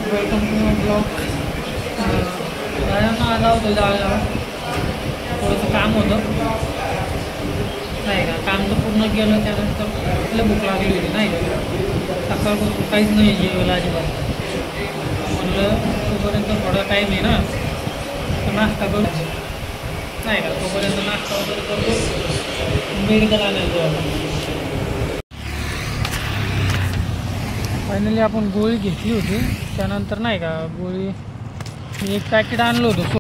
Welcome to my blog. आला होतं जायला, थोडंसं काम होतं नाही का. काम तर पूर्ण केलं, त्यानंतर लय भूक लागली होती नाही का. सकाळपासून काहीच नाही जेवायला अजिबात. म्हणलं तोपर्यंत थोडा टाईम आहे ना, तर नाश्ता करू नाही का. तोपर्यंत नाश्ता वगैरे करतो, मेडिकल आणायचो आपण. फायनली आपण गोळी घेतली होती. त्यानंतर नाही का गोळी एक पॅकेट आणलं होतं.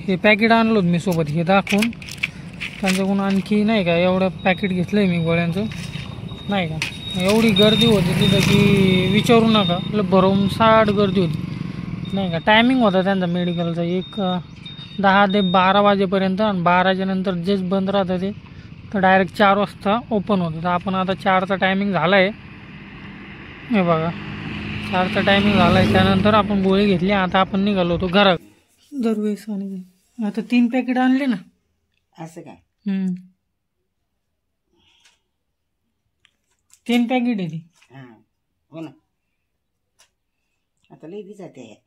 हे पॅकेट आणलं होतं मी सोबत, हे दाखवून त्यांच्याकडून आणखी नाही का एवढं पॅकेट घेतलं आहे मी गोळ्यांचं नाही का. एवढी गर्दी होती तिथं की विचारू नका, भरमसाठ गर्दी होती नाही का. टायमिंग होता त्यांचा मेडिकलचा एक 10 ते 12 वाजेपर्यंत, आणि 12च्या नंतर जेच बंद राहतं ते तर डायरेक्ट 4 वाजता ओपन होतं. तर आपण आता 4चा टायमिंग झाला आहे, हे बघा 4चा टायमिंग झाला आहे. त्यानंतर आपण गोळी घेतली. आता आपण निघालो होतो घरात. दरवेळेस आणि आता 3 पॅकेट आणले ना. असं काय? 3 पॅकेट आहे ती. हां हो ना. आता लई दिसते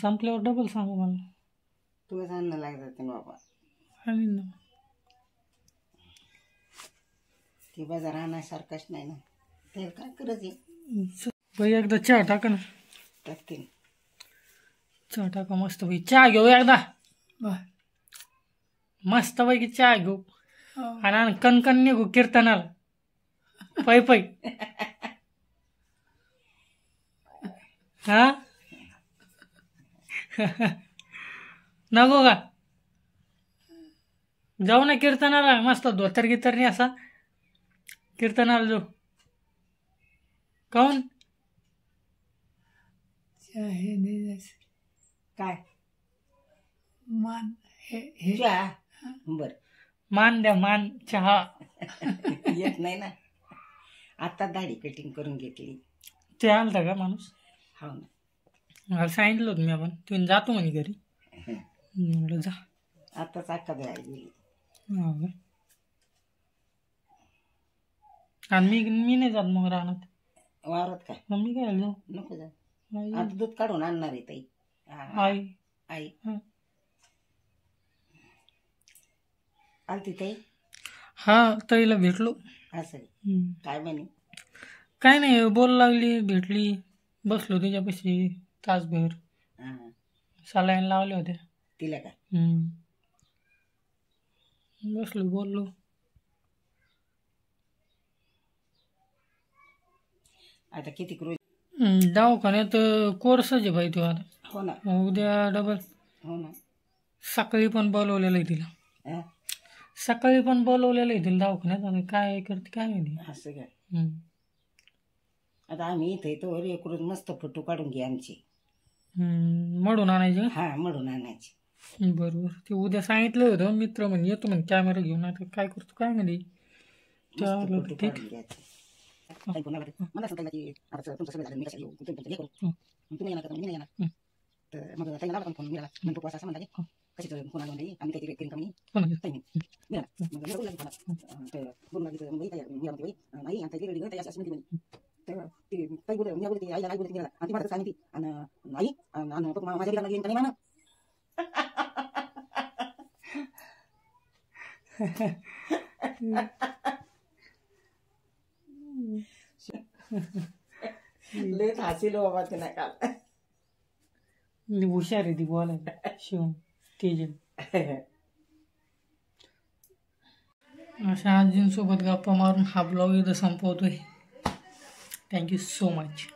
संपल्यावर डबल सांगू मला. तुला सांगणं लागत ना बाबा. आणि ना ती बाजार आणण्यासारखंच नाही ना, ते काय करत बाई एकदा चहा टाका ना. टाकते चहा टाका मस्त बाई. चहा घेऊ एकदा मस्त पैकी चहा घेऊ आणि कणकण निघू कीर्तनाला पै पै. हा नको का जाऊ ना कीर्तनाला, मस्त धोतर गितरनी असा कीर्तनाला जाऊ. काऊन काय मान हे बर मान द्या, मान चहा येत नाही ना. आता दाढी कटिंग करून घेतली. ते आलता का माणूस? हो ना. मला सांगितलं होतं मी, आपण तुम्ही जातो म्हणे घरी. म्हटलं जा. आताच अक्का द्यायला गेली. आणि मी नाही जात मग रानात वावरात. काय मग मी काय जाऊ? नको जा. आता दूध काढून आणणार आहे ताई. आई आई आलती ताई. हा ताईला भेटलो. असं काय म्हणे? काय नाही, बोल लागली, भेटली, बसलो तिच्यापाशी तासभर. सलाईन लावले होते तिला का? बसलो बोललो. आता किती रोज दवाखान्यात कोर्सच आहे बाई तो आता. हो ना. उद्या डबल. हो ना. सकाळी पण बोलवलेलं आहे तिला. सकाळी पण बोलवलेलं आहे तिला दवाखान्यात. आणि काय करते काय माहिती. असं काय? आता आम्ही इथे येतो, एक रोज मस्त फोटो काढून घे आमची. मडून आणायचे. हा मडून आणायची. बरोबर. ते उद्या सांगितलं होतं मित्र म्हणजे येतो म्हणे कॅमेरा घेऊन. आता काय करतो काय माहिती. ठीक. मला सांगायला की आता तुमचं सगळं झालं, मी कशा येऊ, तुम्ही तुम्ही येणार का? मी नाही येणार. तर मग ताईला लावा फोन मिळाला. मग तो असं म्हणला की कशाचं फोन आला नाही, आम्ही काहीतरी करीन कमी मिळाला. मग बोलू लागली मला. तर बोलू लागली तर मग मी म्हणते आई आता गेली ताई असं म्हणते. तर ती ताई बोलते मी बोलते आईला आई बोलते मिळाला. आणि ती मला सांगितली आणि आई आणि तो माझ्या बिलाला गेली का नाही म्हणा. लयच हसील बाबा तिला काल. हुशार आहे ती बोलायला. शिवम तेजल अशा आजींसोबत गप्पा मारून हा ब्लॉग इथं संपवतोय. Thank you so much.